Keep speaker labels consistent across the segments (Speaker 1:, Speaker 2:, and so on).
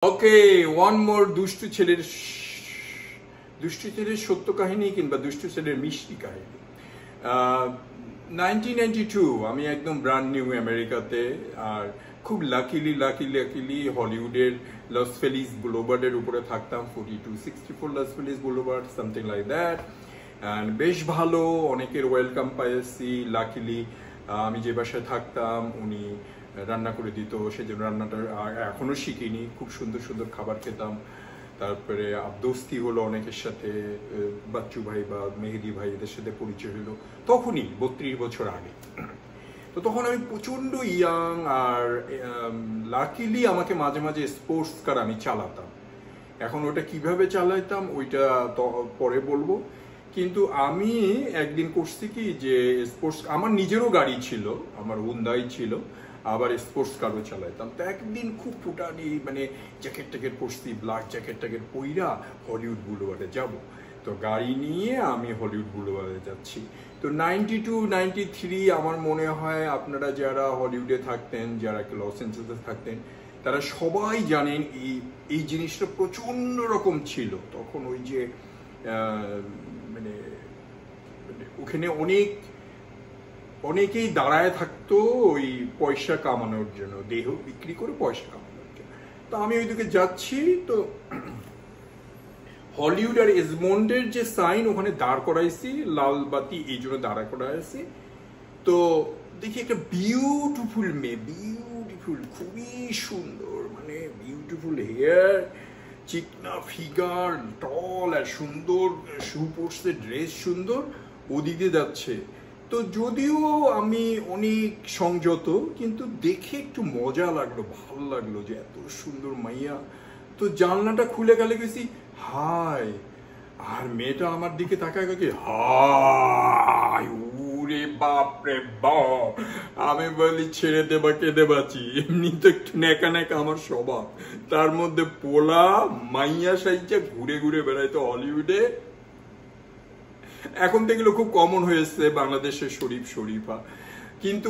Speaker 1: ওকে, one more দুষ্টু ছেলের সত্য কাহিনী কিংবা দুষ্টু ছেলের মিষ্টি কাহিনী। 1992 আমি একদম ব্র্যান্ড নিউ আমেরিকাতে, আর খুব লাকিলি হলিউডের লস ফেলিস বুলোভার্ডের উপরে থাকতাম, 4264 Los Feliz boulevard, something like that. And বেশ ভালো, অনেকের ওয়েলকাম পাইছি। লাকিলি আমি যে বাসায় থাকতাম উনি রান্না করে দিত, সেজন্য রান্নাটা এখনো শিখিনি। খুব সুন্দর সুন্দর খাবার খেতাম। তারপরে দোস্তি হলো অনেকের সাথে, বাচ্চু ভাই বা মেহেদি ভাই এদের সাথে পরিচয় হলো তখনই 32 বছর আগে। তো তখন আমি প্রচন্ড ইয়াং, আর লাকিলি আমাকে মাঝে মাঝে স্পোর্টস কার আমি চালাতাম। এখন ওটা কিভাবে চালাইতাম ওইটা পরে বলবো। কিন্তু আমি একদিন করছি কি, যে স্পোর্টস আমার নিজেরও গাড়ি ছিল, আমার হুন্ডাই ছিল, আবার স্পোর্টস কারও চালাইতাম। তো একদিন খুব ফুটানি, মানে জ্যাকেট ট্যাকেট পরছি, ব্ল্যাক জ্যাকেট ট্যাকেট পইরা হলিউড বুলওয়ার্ডে যাব। তো গাড়ি নিয়ে আমি হলিউড বুলওয়ার্ডে যাচ্ছি। তো 92, 93 আমার মনে হয় আপনারা যারা হলিউডে থাকতেন, যারা লস অ্যাঞ্জেলেসে থাকতেন, তারা সবাই জানেন এই জিনিসটা প্রচন্ড রকম ছিল তখন। ওই যে মানে ওখানে অনেকেই দাঁড়ায় থাকতো ওই পয়সা কামানোর জন্য, দেহ বিক্রি করে পয়সা কামানোর জন্য। তো আমি ওইদিকে যাচ্ছি, তো হলিউড আর এজমন্ডের যে সাইন ওখানে দাঁড় করাইছি, লাল বাতি এই জন্য দাঁড়া করাইছি। তো দেখি একটা বিউটিফুল মেয়ে, খুবই সুন্দর, মানে বিউটিফুল হেয়ার, চিকনা ফিগার, টল আর সুন্দর, শু পরছে, ড্রেস সুন্দর, ওদিকে যাচ্ছে। তো যদিও আমি অনেক সংযত, কিন্তু দেখে একটু মজা লাগলো, ভালো লাগলো যে এত সুন্দর মাইয়া। তো জানলাটা খুলে গেলে গেছি হাই, আর মেয়েটা আমার দিকে তাকায় গেছে হাই, ওরে বাপ রে বাপ। আমি বলি ছেড়ে দেবা কেঁদে বাঁচি, এমনি তো একটু নেকা নেকা আমার স্বভাব, তার মধ্যে পোলা মাইয়া সাইজে ঘুরে ঘুরে বেড়াইতো হলিউডে। এখন তো এগুলো খুব কমন হয়েছে বাংলাদেশের শরীফা। কিন্তু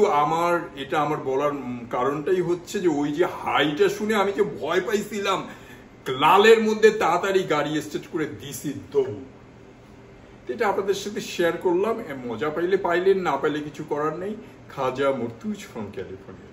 Speaker 1: আমার বলার কারণটাই হচ্ছে যে ওই যে হাইটা শুনে আমি যে ভয় পাইছিলাম, লালের মধ্যে তাড়াতাড়ি গাড়ি স্টার্ট করে দিছি দৌড়। এটা আপনাদের সাথে শেয়ার করলাম। মজা পাইলে পাইলেন, না পাইলে কিছু করার নেই। খাজা মুর্তুজ ফ্রম ক্যালিফোর্নিয়া।